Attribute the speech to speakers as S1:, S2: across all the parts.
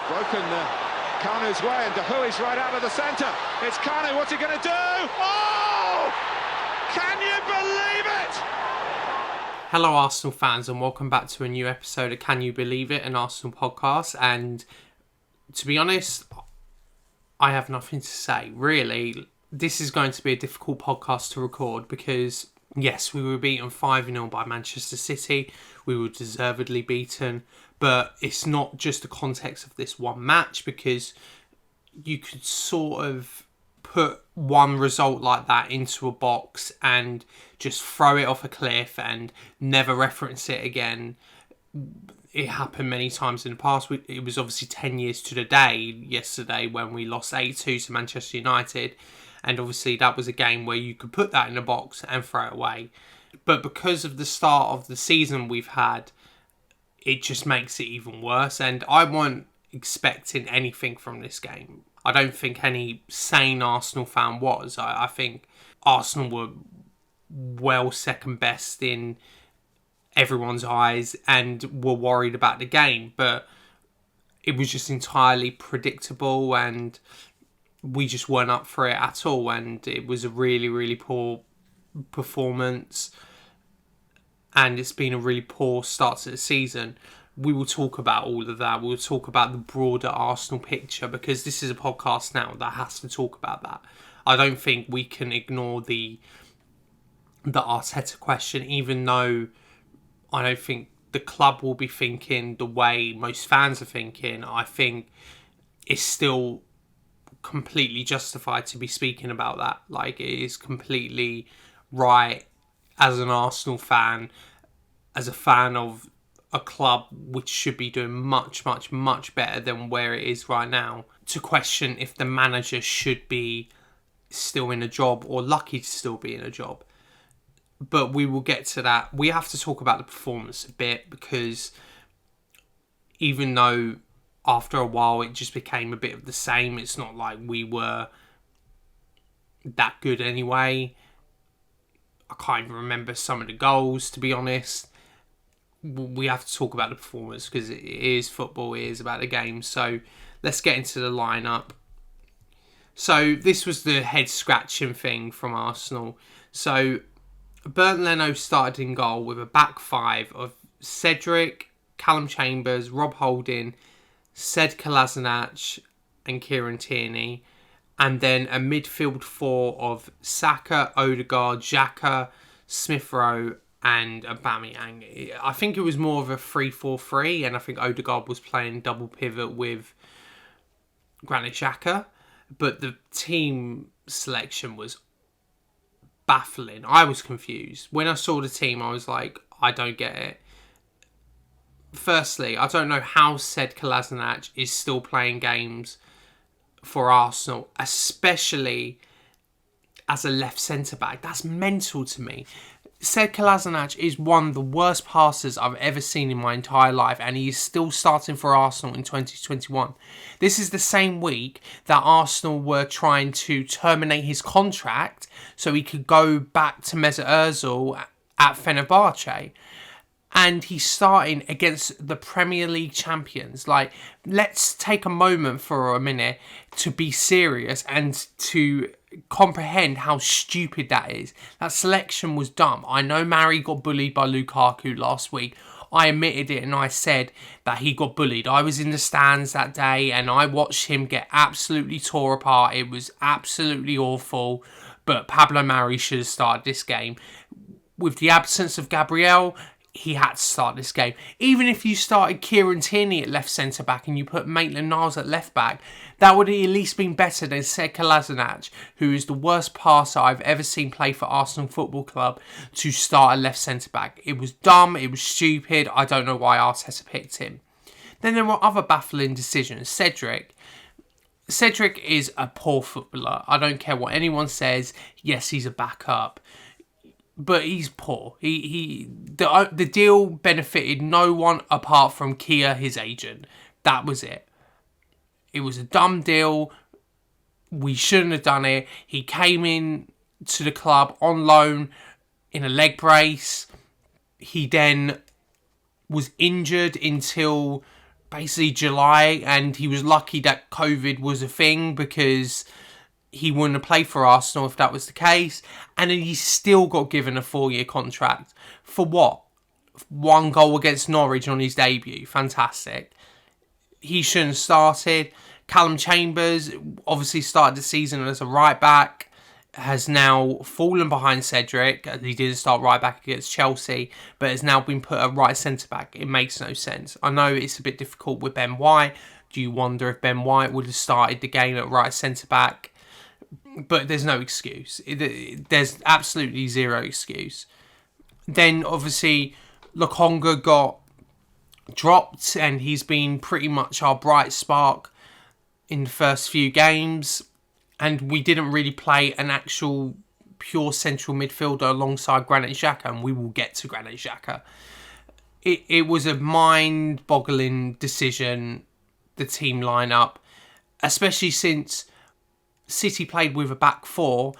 S1: Broken Kanu's way, and Dahui's right out of the centre. It's Kanu, what's he going to do? Oh! Can you believe it?
S2: Hello Arsenal fans, and welcome back to a new episode of Can You Believe It, an Arsenal podcast. And to be honest, I have nothing to say. Really, this is going to be a difficult podcast to record because, yes, we were beaten 5-0 by Manchester City. We were deservedly beaten. But it's not just the context of this one match, because you could sort of put one result like that into a box and just throw it off a cliff and never reference it again. It happened many times in the past. It was obviously 10 years to the day yesterday when we lost 8-2 to Manchester United. And obviously that was a game where you could put that in a box and throw it away. But because of the start of the season we've had, it just makes it even worse. And I wasn't expecting anything from this game. I don't think any sane Arsenal fan was. I think Arsenal were well second best in everyone's eyes and were worried about the game. But it was just entirely predictable and we just weren't up for it at all. And it was a really, really poor performance. And it's been a really poor start to the season. We will talk about all of that. We'll talk about the broader Arsenal picture, because this is a podcast now that has to talk about that. I don't think we can ignore the Arteta question, even though I don't think the club will be thinking the way most fans are thinking. I think it's still completely justified to be speaking about that. Like, it is completely right as an Arsenal fan, as a fan of a club which should be doing much, much, much better than where it is right now, to question if the manager should be still in a job or lucky to still be in a job. But we will get to that. We have to talk about the performance a bit, because even though after a while it just became a bit of the same, it's not like we were that good anyway. I can't even remember some of the goals, to be honest. We have to talk about the performance because it is football, it is about the game. So let's get into the lineup. So this was the head scratching thing from Arsenal. So Bernd Leno started in goal with a back five of Cedric, Callum Chambers, Rob Holding, Sead Kolasinac and Kieran Tierney. And then a midfield four of Saka, Odegaard, Xhaka, Smith Rowe and Aubameyang. I think it was more of a 3-4-3, and I think Odegaard was playing double pivot with Granit Xhaka. But the team selection was baffling. I was confused. When I saw the team, I was like, I don't get it. Firstly, I don't know how Sead Kolasinac is still playing games for Arsenal, especially as a left centre-back. That's mental to me. Sead Kolasinac is one of the worst passers I've ever seen in my entire life, and he is still starting for Arsenal in 2021. This is the same week that Arsenal were trying to terminate his contract so he could go back to Mesut Ozil at Fenerbahce. And he's starting against the Premier League champions. Like, let's take a moment for a minute to be serious and to comprehend how stupid that is. That selection was dumb. I know Mari got bullied by Lukaku last week. I admitted it and I said that he got bullied. I was in the stands that day and I watched him get absolutely tore apart. It was absolutely awful. But Pablo Mari should have started this game. With the absence of Gabriel, he had to start this game. Even if you started Kieran Tierney at left centre-back and you put Maitland-Niles at left-back, that would have at least been better than Sead Kolasinac, who is the worst passer I've ever seen play for Arsenal Football Club, to start a left centre-back. It was dumb, it was stupid, I don't know why Arteta picked him. Then there were other baffling decisions. Cedric is a poor footballer. I don't care what anyone says. Yes, he's a backup. But he's poor. The deal benefited no one apart from Kia, his agent. That was it. It was a dumb deal. We shouldn't have done it. He came in to the club on loan in a leg brace. He then was injured until basically July, and he was lucky that COVID was a thing because he wouldn't have played for Arsenal if that was the case. And then he still got given a 4-year contract. For what? 1 goal against Norwich on his debut. Fantastic. He shouldn't have started. Callum Chambers obviously started the season as a right back, has now fallen behind Cedric. He didn't start right back against Chelsea, but has now been put at right centre back. It makes no sense. I know it's a bit difficult with Ben White. Do you wonder if Ben White would have started the game at right centre back? But there's no excuse. There's absolutely zero excuse. Then obviously Lokonga got dropped, and he's been pretty much our bright spark in the first few games. And we didn't really play an actual pure central midfielder alongside Granit Xhaka, and we will get to Granit Xhaka. It was a mind-boggling decision, the team lineup, especially since City played with a back four.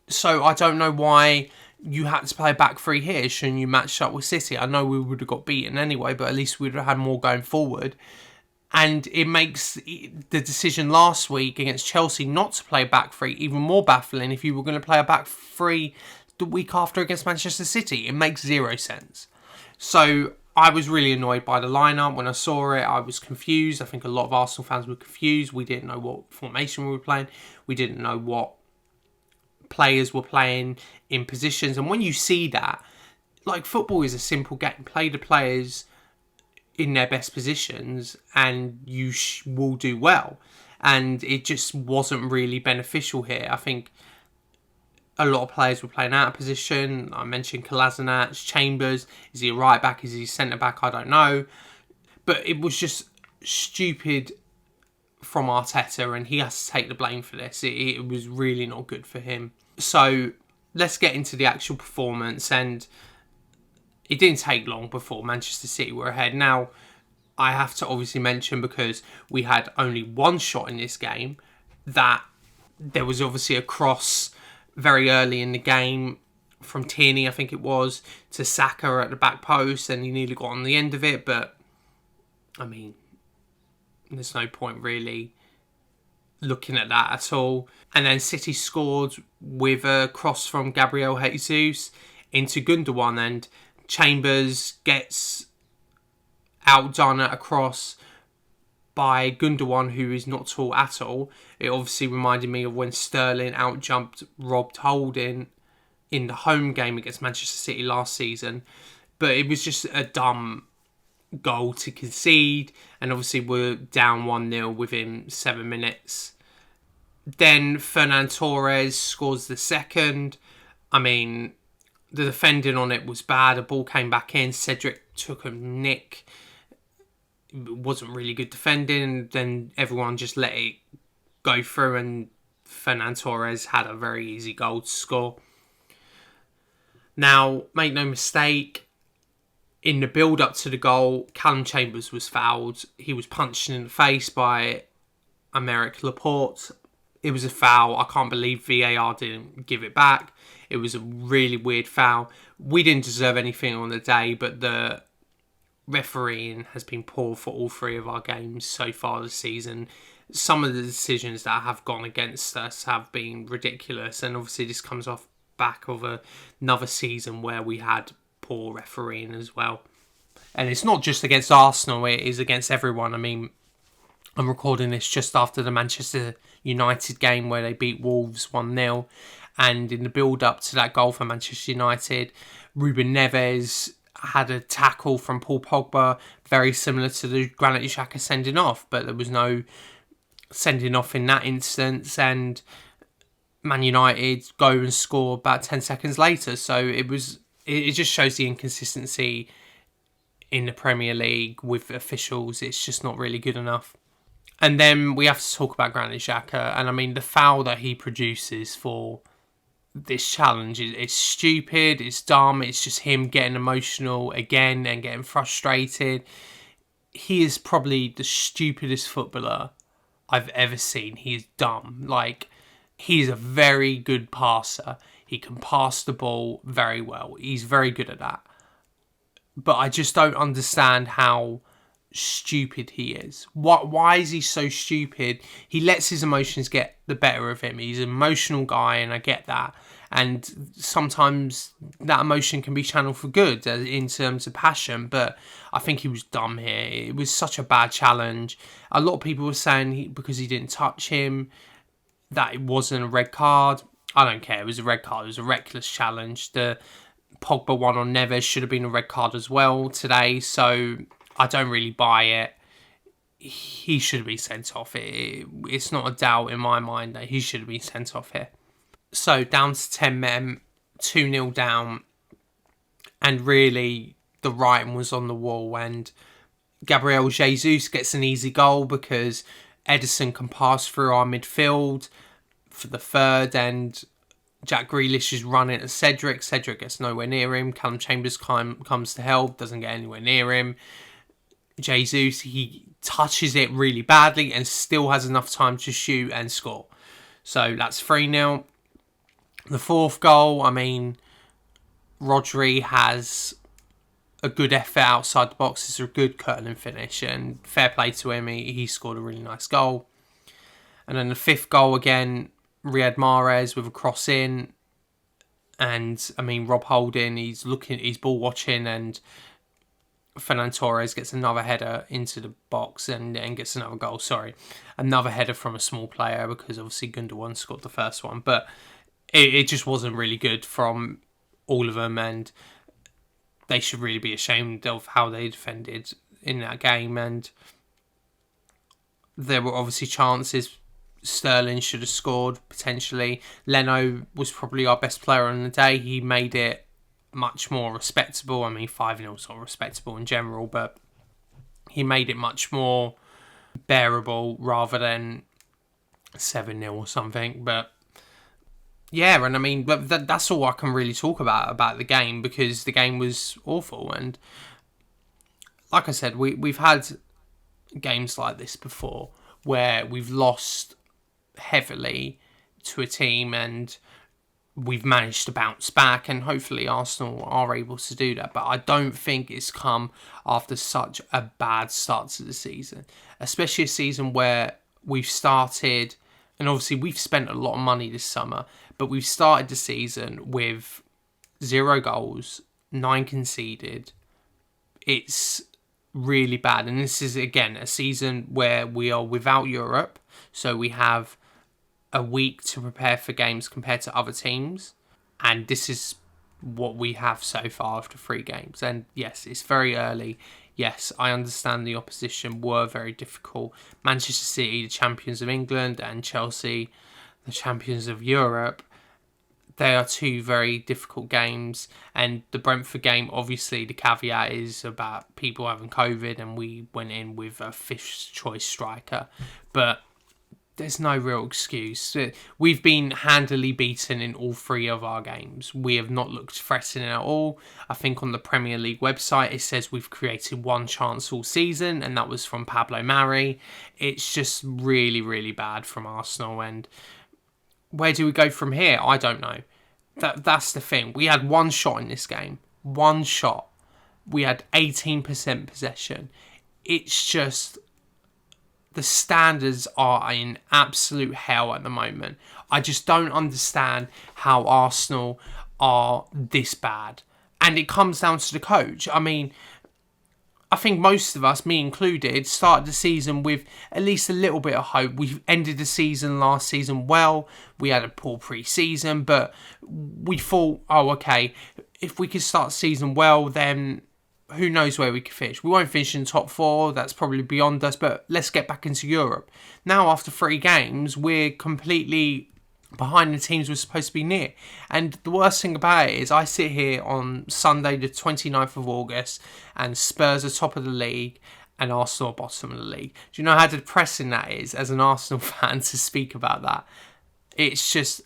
S2: So I don't know why you had to play a back three here. Shouldn't you match up with City? I know we would have got beaten anyway, but at least we would have had more going forward. And it makes the decision last week against Chelsea not to play back three even more baffling if you were going to play a back three the week after against Manchester City. It makes zero sense. So I was really annoyed by the lineup. When I saw it, I was confused. I think a lot of Arsenal fans were confused. We didn't know what formation we were playing. We didn't know what players were playing in positions. And when you see that, like, football is a simple game. Play the players in their best positions and you will do well. And it just wasn't really beneficial here. I think a lot of players were playing out of position. I mentioned Kolasinac, Chambers. Is he a right back? Is he a centre back? I don't know. But it was just stupid from Arteta, and he has to take the blame for this. It was really not good for him. So let's get into the actual performance. And it didn't take long before Manchester City were ahead. Now, I have to obviously mention, because we had only one shot in this game, that there was obviously a cross very early in the game from Tierney, I think it was, to Saka at the back post, and he nearly got on the end of it. But, I mean, there's no point really looking at that at all. And then City scored with a cross from Gabriel Jesus into Gundogan, and Chambers gets outdone at a cross by Gundogan, who is not tall at all. It obviously reminded me of when Sterling outjumped Rob Holding in the home game against Manchester City last season. But it was just a dumb goal to concede, and obviously we're down 1-0 within 7 minutes. Then Fernan Torres scores the second. I mean, the defending on it was bad. The ball came back in. Cedric took a nick. It wasn't really good defending. Then everyone just let it go through, and Fernan Torres had a very easy goal to score. Now, make no mistake, in the build-up to the goal, Callum Chambers was fouled. He was punched in the face by Aymeric Laporte. It was a foul. I can't believe VAR didn't give it back. It was a really weird foul. We didn't deserve anything on the day, but the refereeing has been poor for all 3 of our games so far this season. Some of the decisions that have gone against us have been ridiculous, and obviously this comes off back of another season where we had poor refereeing as well. And it's not just against Arsenal, it is against everyone. I mean, I'm recording this just after the Manchester United game where they beat Wolves 1-0. And in the build-up to that goal for Manchester United, Ruben Neves had a tackle from Paul Pogba, very similar to the Granit Xhaka sending off. But there was no sending off in that instance. And Man United go and score about 10 seconds later. So it just shows the inconsistency in the Premier League with officials. It's just not really good enough. And then we have to talk about Granit Xhaka. And I mean, the foul that he produces for this challenge is stupid, it's dumb, it's just him getting emotional again and getting frustrated. He is probably the stupidest footballer I've ever seen. He is dumb. Like, he's a very good passer. He can pass the ball very well. He's very good at that. But I just don't understand how stupid he is. Why is he so stupid? He lets his emotions get the better of him. He's an emotional guy, and I get that. And sometimes that emotion can be channeled for good in terms of passion, but I think he was dumb here. It was such a bad challenge. A lot of people were saying because he didn't touch him, that it wasn't a red card. I don't care. It was a red card. It was a reckless challenge. The Pogba one on Neves should have been a red card as well today, so I don't really buy it. He should be sent off. It's not a doubt in my mind that he should have been sent off here. So down to 10 men, 2-0 down, and really the writing was on the wall, and Gabriel Jesus gets an easy goal because Ederson can pass through our midfield for the third, and Jack Grealish is running at Cedric. Cedric gets nowhere near him. Callum Chambers comes to help, doesn't get anywhere near him. Jesus, he touches it really badly and still has enough time to shoot and score. So that's 3-0. The fourth goal, I mean, Rodri has a good effort outside the box. It's a good curling finish, and fair play to him. He scored a really nice goal. And then the fifth goal again, Riyad Mahrez with a cross in. And, I mean, Rob Holding, he's ball watching, and Ferran Torres gets another header into the box and gets another goal. Sorry, another header from a small player, because obviously Gundogan scored the first one. But it just wasn't really good from all of them, and they should really be ashamed of how they defended in that game. And there were obviously chances. Sterling should have scored, potentially. Leno was probably our best player on the day. He made it much more respectable. I mean, 5-0 is not respectable in general, but he made it much more bearable rather than 7-0 or something. But yeah, and I mean, that's all I can really talk about the game, because the game was awful. And like I said, we've had games like this before where we've lost heavily to a team and we've managed to bounce back, and hopefully Arsenal are able to do that. But I don't think it's come after such a bad start to the season, especially a season where we've started, and obviously we've spent a lot of money this summer, but we've started the season with 0 goals, 9 conceded. It's really bad. And this is, again, a season where we are without Europe, so we have a week to prepare for games compared to other teams, and this is what we have so far after 3 games. And yes, it's very early. Yes, I understand the opposition were very difficult. Manchester City, the champions of England, and Chelsea, the champions of Europe. They are 2 very difficult games, and the Brentford game, obviously the caveat is about people having COVID, and we went in with a 5th choice striker, but there's no real excuse. We've been handily beaten in all 3 of our games. We have not looked threatening at all. I think on the Premier League website it says we've created 1 chance all season, and that was from Pablo Mari. It's just really, really bad from Arsenal, and where do we go from here? I don't know. That's the thing. We had 1 shot in this game. 1 shot. We had 18% possession. It's just, the standards are in absolute hell at the moment. I just don't understand how Arsenal are this bad. And it comes down to the coach. I mean, I think most of us, me included, started the season with at least a little bit of hope. We ended the season last season well. We had a poor pre-season, but we thought, oh, okay, if we could start the season well, then who knows where we could finish. We won't finish in top 4. That's probably beyond us, but let's get back into Europe. Now, after 3 games, we're completely behind the teams we're supposed to be near. And the worst thing about it is I sit here on Sunday the 29th of August and Spurs are top of the league and Arsenal are bottom of the league. Do you know how depressing that is as an Arsenal fan to speak about that? It's just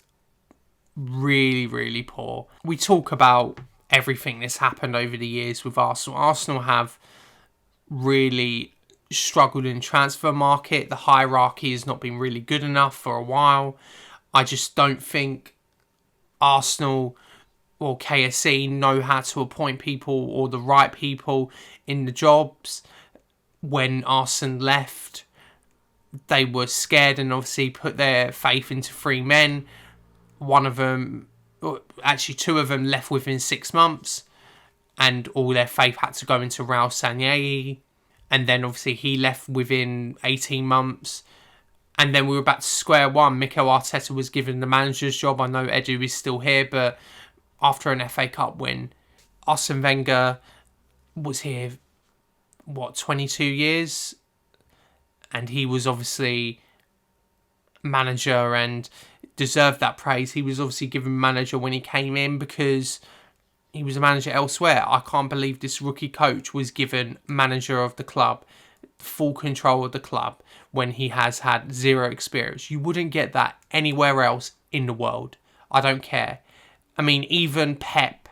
S2: really, really poor. We talk about everything that's happened over the years with Arsenal. Arsenal have really struggled in transfer market. The hierarchy has not been really good enough for a while. I just don't think Arsenal or KSE know how to appoint people or the right people in the jobs. when Arsene left, they were scared and obviously put their faith into 3 men. One of them, actually 2 of them, left within 6 months, and all their faith had to go into Raul Sanllehi. And then obviously he left within 18 months. And then we were back to square one. Mikel Arteta was given the manager's job. I know Edu is still here, but after an FA Cup win, Arsene Wenger was here, 22 years? And he was obviously manager and deserved that praise. He was obviously given manager when he came in because he was a manager elsewhere. I can't believe this rookie coach was given manager of the club, full control of the club, when he has had 0 experience. You wouldn't get that anywhere else in the world. I don't care. I mean, even Pep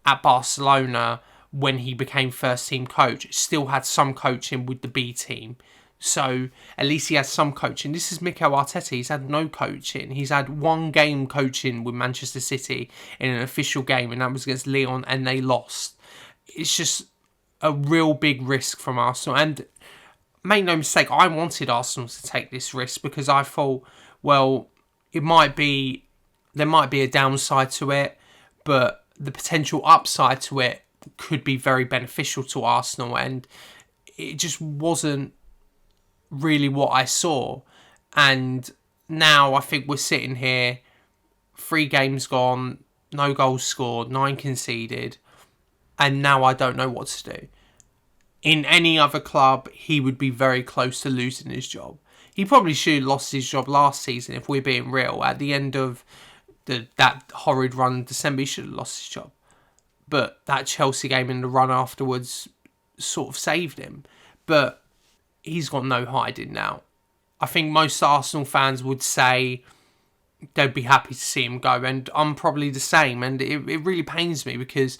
S2: at Barcelona, when he became first team coach, still had some coaching with the B team. So at least he has some coaching. This is Mikel Arteta. He's had no coaching. He's had 1 game coaching with Manchester City in an official game, and that was against Lyon, and they lost. It's just a real big risk from Arsenal. And make no mistake, I wanted Arsenal to take this risk because I thought, well, there might be a downside to it, but the potential upside to it could be very beneficial to Arsenal, and it just wasn't really what I saw. And now I think we're sitting here, 3 games gone, no goals scored, 9 conceded, and now I don't know what to do. In any other club, he would be very close to losing his job. He probably should have lost his job last season, if we're being real. At the end of that horrid run in December, he should have lost his job. But that Chelsea game and the run afterwards sort of saved him. But he's got no hiding now. I think most Arsenal fans would say they'd be happy to see him go, and I'm probably the same. And it really pains me because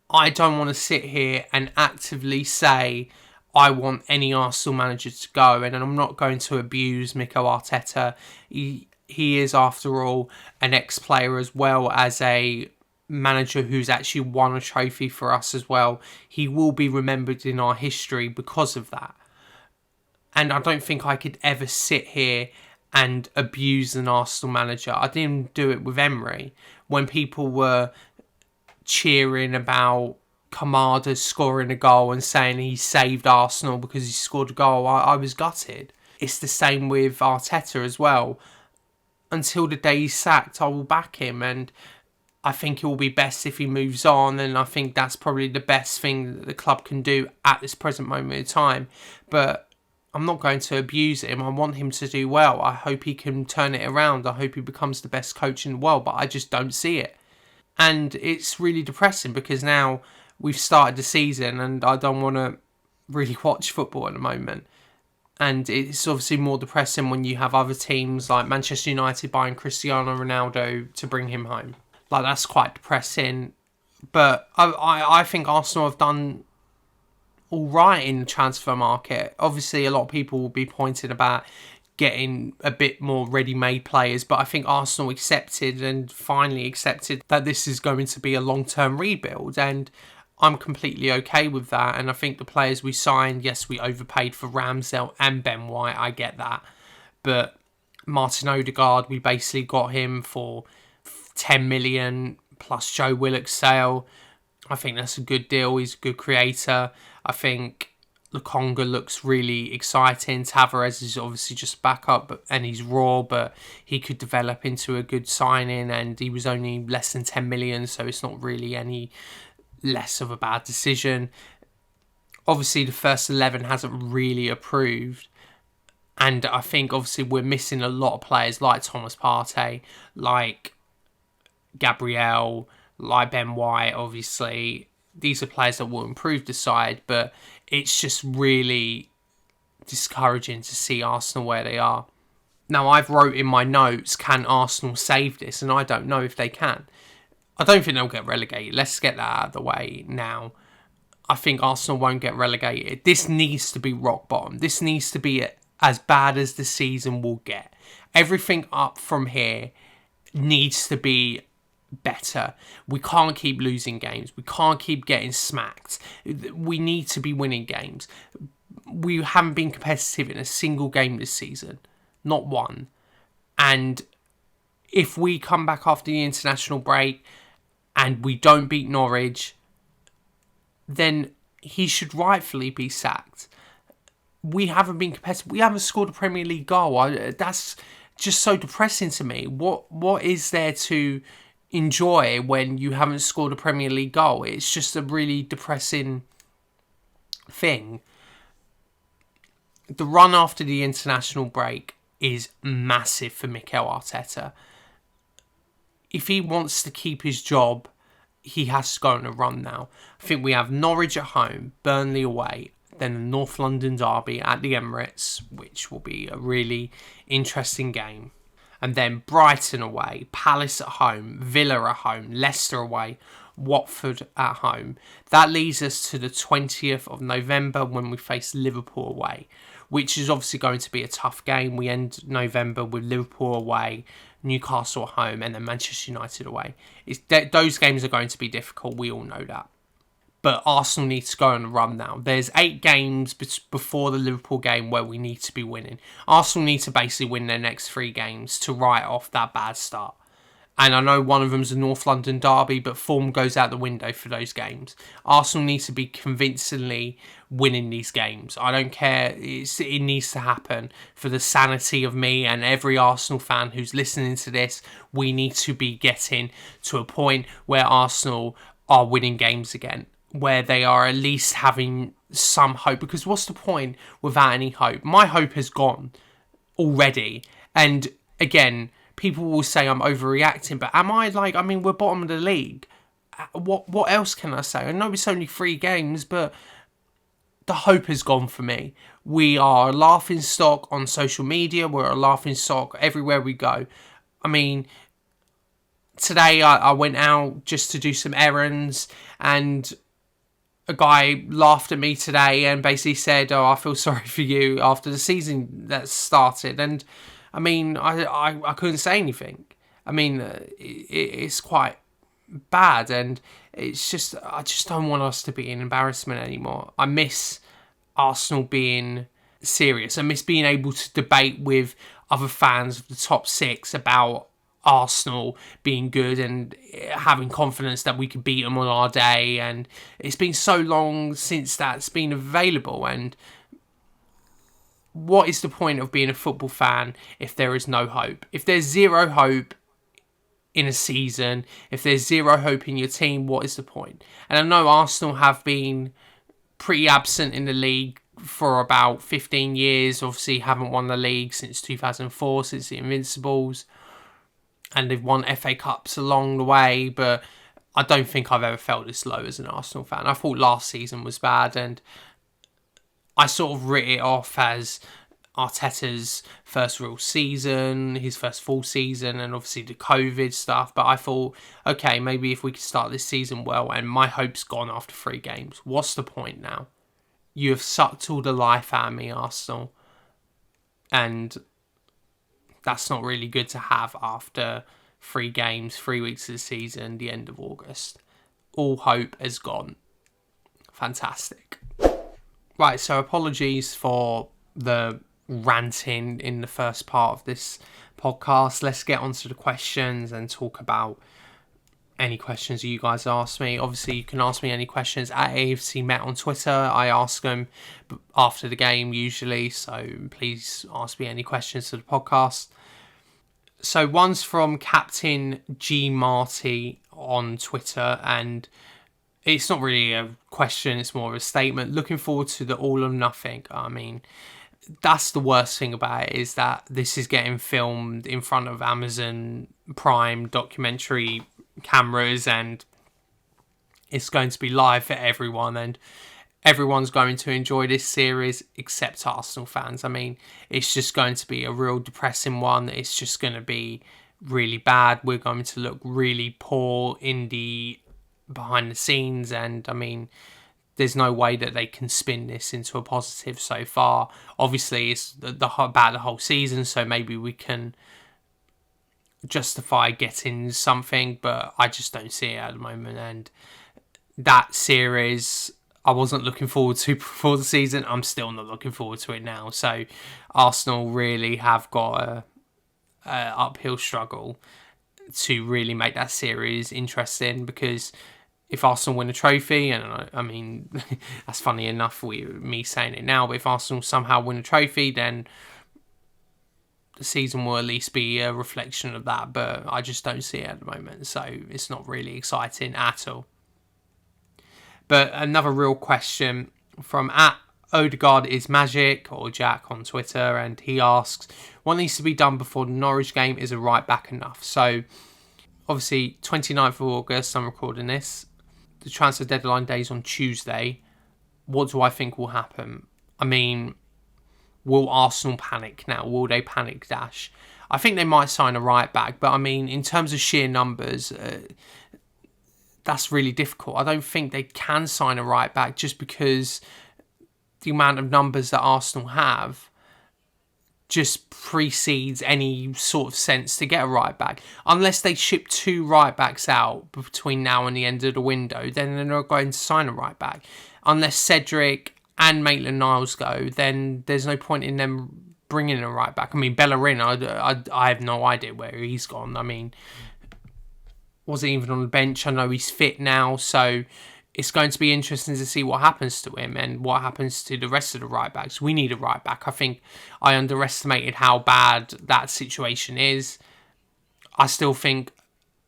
S2: I don't want to sit here and actively say I want any Arsenal manager to go, and I'm not going to abuse Mikel Arteta. He is, after all, an ex-player as well as a manager who's actually won a trophy for us as well. He will be remembered in our history because of that. And I don't think I could ever sit here and abuse an Arsenal manager. I didn't do it with Emery. When people were cheering about Kamada scoring a goal and saying he saved Arsenal because he scored a goal, I was gutted. It's the same with Arteta as well. Until the day he's sacked, I will back him, and I think it will be best if he moves on, and I think that's probably the best thing that the club can do at this present moment in time. But I'm not going to abuse him. I want him to do well. I hope he can turn it around. I hope he becomes the best coach in the world, but I just don't see it. And it's really depressing because now we've started the season and I don't want to really watch football at the moment. And it's obviously more depressing when you have other teams like Manchester United buying Cristiano Ronaldo to bring him home. Like, that's quite depressing. But I think Arsenal have done all right in the transfer market. Obviously, a lot of people will be pointing about getting a bit more ready-made players, but I think Arsenal finally accepted that this is going to be a long-term rebuild, and I'm completely okay with that. And I think the players we signed, yes, we overpaid for Ramsdale and Ben White, I get that, but Martin Odegaard, we basically got him for 10 million plus Joe Willock's sale. I think that's a good deal. He's a good creator. I think Lokonga looks really exciting. Tavares is obviously just backup, and he's raw, but he could develop into a good signing, and he was only less than 10 million, so it's not really any less of a bad decision. Obviously, the first 11 hasn't really approved, and I think obviously we're missing a lot of players like Thomas Partey, like Gabriel, like Ben White. Obviously, these are players that will improve the side, but it's just really discouraging to see Arsenal where they are. Now, I've wrote in my notes, can Arsenal save this? And I don't know if they can. I don't think they'll get relegated. Let's get that out of the way now. I think Arsenal won't get relegated. This needs to be rock bottom. This needs to be as bad as the season will get. Everything up from here needs to be better. We can't keep losing games. We can't keep getting smacked. We need to be winning games. we haven't been competitive in a single game this season. Not one. And if we come back after the international break and we don't beat Norwich, then he should rightfully be sacked. We haven't been competitive. We haven't scored a Premier League goal. That's just so depressing to me. What is there to enjoy when you haven't scored a Premier League goal? It's just a really depressing thing. The run after the international break is massive for Mikel Arteta. If he wants to keep his job, he has to go on a run now. I think we have Norwich at home, Burnley away, then the North London derby at the Emirates, which will be a really interesting game. And then Brighton away, Palace at home, Villa at home, Leicester away, Watford at home. That leads us to the 20th of November when we face Liverpool away, which is obviously going to be a tough game. We end November with Liverpool away, Newcastle at home, and then Manchester United away. Those games are going to be difficult. We all know that. But Arsenal need to go on a run now. There's 8 games before the Liverpool game where we need to be winning. Arsenal need to basically win their next 3 games to write off that bad start. And I know one of them's a North London derby, but form goes out the window for those games. Arsenal needs to be convincingly winning these games. I don't care. It needs to happen for the sanity of me and every Arsenal fan who's listening to this. We need to be getting to a point where Arsenal are winning games again, where they are at least having some hope. Because what's the point without any hope? My hope has gone already. And again, people will say I'm overreacting, but am I? We're bottom of the league. What else can I say? I know it's only 3 games, but the hope has gone for me. We are a laughing stock on social media. We're a laughing stock everywhere we go. I mean, today I went out just to do some errands, and a guy laughed at me today and basically said, "Oh, I feel sorry for you after the season that started." And I mean, I couldn't say anything. I mean, it's quite bad, and it's just, I just don't want us to be an embarrassment anymore. I miss Arsenal being serious. I miss being able to debate with other fans of the top 6 about Arsenal being good and having confidence that we could beat them on our day. And it's been so long since that's been available, and what is the point of being a football fan if there is no hope? If there's zero hope in a season, if there's zero hope in your team, what is the point? And I know Arsenal have been pretty absent in the league for about 15 years. Obviously haven't won the league since 2004, since the Invincibles. And they've won FA Cups along the way, but I don't think I've ever felt this low as an Arsenal fan. I thought last season was bad, and I sort of writ it off as Arteta's first real season, his first full season, and obviously the COVID stuff. But I thought, okay, maybe if we could start this season well, and my hope's gone after 3 games. What's the point now? You have sucked all the life out of me, Arsenal. And that's not really good to have after 3 games, 3 weeks of the season, the end of August. All hope has gone. Fantastic. Right, so apologies for the ranting in the first part of this podcast. Let's get on to the questions and talk about any questions you guys ask me. Obviously, you can ask me any questions at AFC Met on Twitter. I ask them after the game usually, so please ask me any questions to the podcast. So one's from Captain G Marty on Twitter, and it's not really a question, it's more of a statement. Looking forward to the All or Nothing. I mean, that's the worst thing about it, is that this is getting filmed in front of Amazon Prime documentary cameras, and it's going to be live for everyone, and everyone's going to enjoy this series except Arsenal fans. I mean, it's just going to be a real depressing one. It's just going to be really bad. We're going to look really poor in the behind the scenes, and I mean, there's no way that they can spin this into a positive so far. Obviously, it's about the whole season, so maybe we can justify getting something, but I just don't see it at the moment. And that series, I wasn't looking forward to before the season. I'm still not looking forward to it now. So Arsenal really have got a uphill struggle to really make that series interesting, because if Arsenal win a trophy, and I mean, that's funny enough, me saying it now, but if Arsenal somehow win a trophy, then the season will at least be a reflection of that, but I just don't see it at the moment, so it's not really exciting at all. But another real question from @Odegaard is Magic, or Jack on Twitter, and he asks, what needs to be done before the Norwich game? Is a right back enough? So obviously 29th of August, I'm recording this, the transfer deadline day is on Tuesday. What do I think will happen? I mean, will Arsenal panic now? Will they panic dash? I think they might sign a right back, but I mean, in terms of sheer numbers, that's really difficult. I don't think they can sign a right back, just because the amount of numbers that Arsenal have just precedes any sort of sense to get a right back. Unless they ship 2 right backs out between now and the end of the window, then they're not going to sign a right back. Unless Cedric and Maitland-Niles go, then there's no point in them bringing a right back. I mean, Bellerin, I have no idea where he's gone. I mean, wasn't even on the bench. I know he's fit now, so it's going to be interesting to see what happens to him and what happens to the rest of the right backs. We need a right back. I think I underestimated how bad that situation is. I still think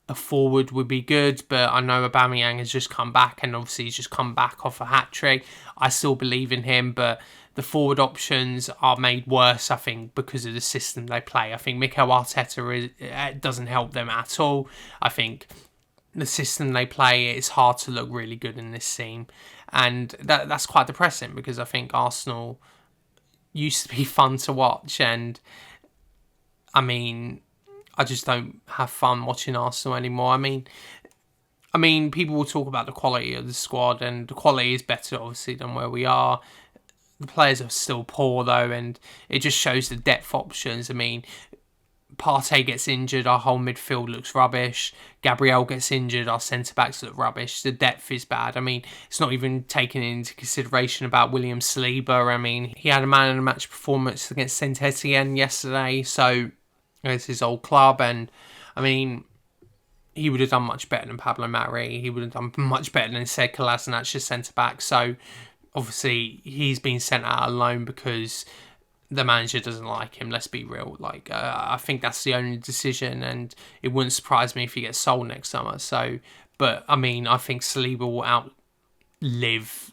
S2: a forward would be good, but I know Aubameyang has just come back, and obviously he's just come back off a hat-trick. I still believe in him, but the forward options are made worse, I think, because of the system they play. I think Mikel Arteta doesn't help them at all. I think the system they play, it's hard to look really good in this team, and that's quite depressing, because I think Arsenal used to be fun to watch, and I mean, I just don't have fun watching Arsenal anymore. I mean, people will talk about the quality of the squad, and the quality is better, obviously, than where we are. The players are still poor, though, and it just shows the depth options. I mean, Partey gets injured, our whole midfield looks rubbish. Gabriel gets injured, our centre-backs look rubbish. The depth is bad. I mean, it's not even taken into consideration about William Saliba. I mean, he had a man-of-the-match performance against Saint Etienne yesterday, so it's his old club, and I mean, he would have done much better than Pablo Mari. He would have done much better than Sead Kolasinac as centre-back, so obviously he's been sent out alone because the manager doesn't like him, let's be real. I think that's the only decision, and it wouldn't surprise me if he gets sold next summer. So, but I mean, I think Saliba will outlive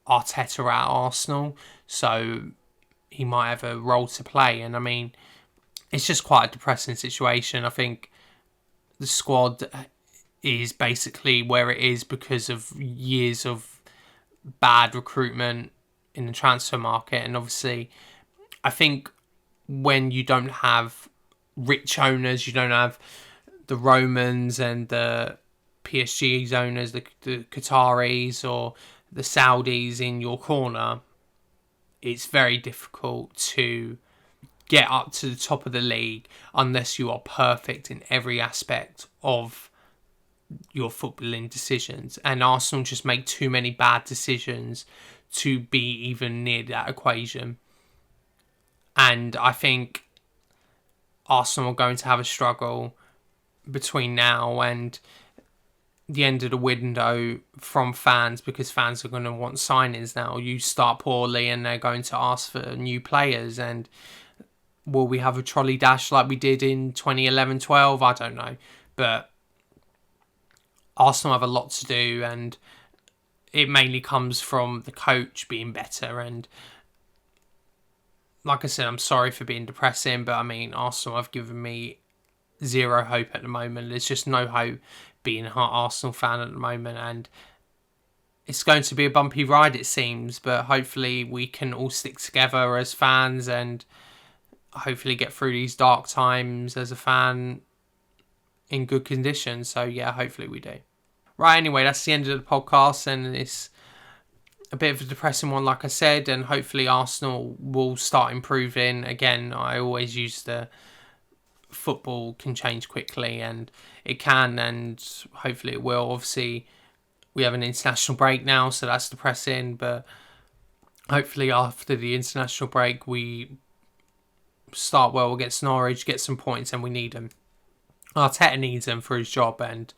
S2: Arteta at Arsenal, so he might have a role to play. And I mean, it's just quite a depressing situation. I think the squad is basically where it is because of years of bad recruitment in the transfer market, and obviously I think when you don't have rich owners, you don't have the Romans and the PSG's owners, the Qataris or the Saudis in your corner, it's very difficult to get up to the top of the league unless you are perfect in every aspect of your footballing decisions, and Arsenal just make too many bad decisions to be even near that equation. And I think Arsenal are going to have a struggle between now and the end of the window from fans, because fans are going to want signings now. You start poorly and they're going to ask for new players, and will we have a trolley dash like we did in 2011-12? I don't know, but Arsenal have a lot to do, and it mainly comes from the coach being better. And like I said, I'm sorry for being depressing, but I mean, Arsenal have given me zero hope at the moment. There's just no hope being an Arsenal fan at the moment, and it's going to be a bumpy ride, it seems, but hopefully we can all stick together as fans and hopefully get through these dark times as a fan in good condition. So yeah, hopefully we do. Right, anyway, that's the end of the podcast, and it's a bit of a depressing one, like I said, and hopefully Arsenal will start improving. Again, I always use the football can change quickly, and it can, and hopefully it will. Obviously, we have an international break now, so that's depressing. But hopefully after the international break, we start well against Norwich, get some points, and we need them. Arteta needs them for his job, and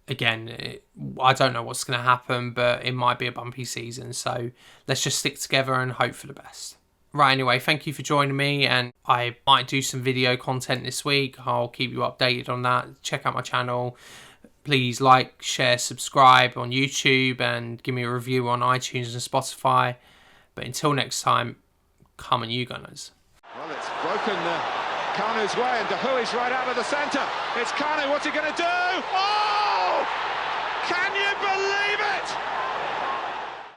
S2: again, I don't know what's going to happen, but it might be a bumpy season. So let's just stick together and hope for the best. Right, anyway, thank you for joining me, and I might do some video content this week. I'll keep you updated on that. Check out my channel. Please like, share, subscribe on YouTube, and give me a review on iTunes and Spotify. But until next time, come on, you Gunners.
S1: Well, it's broken Kanu's way, and is right out of the centre. It's Kanu, what's he going to do? Oh!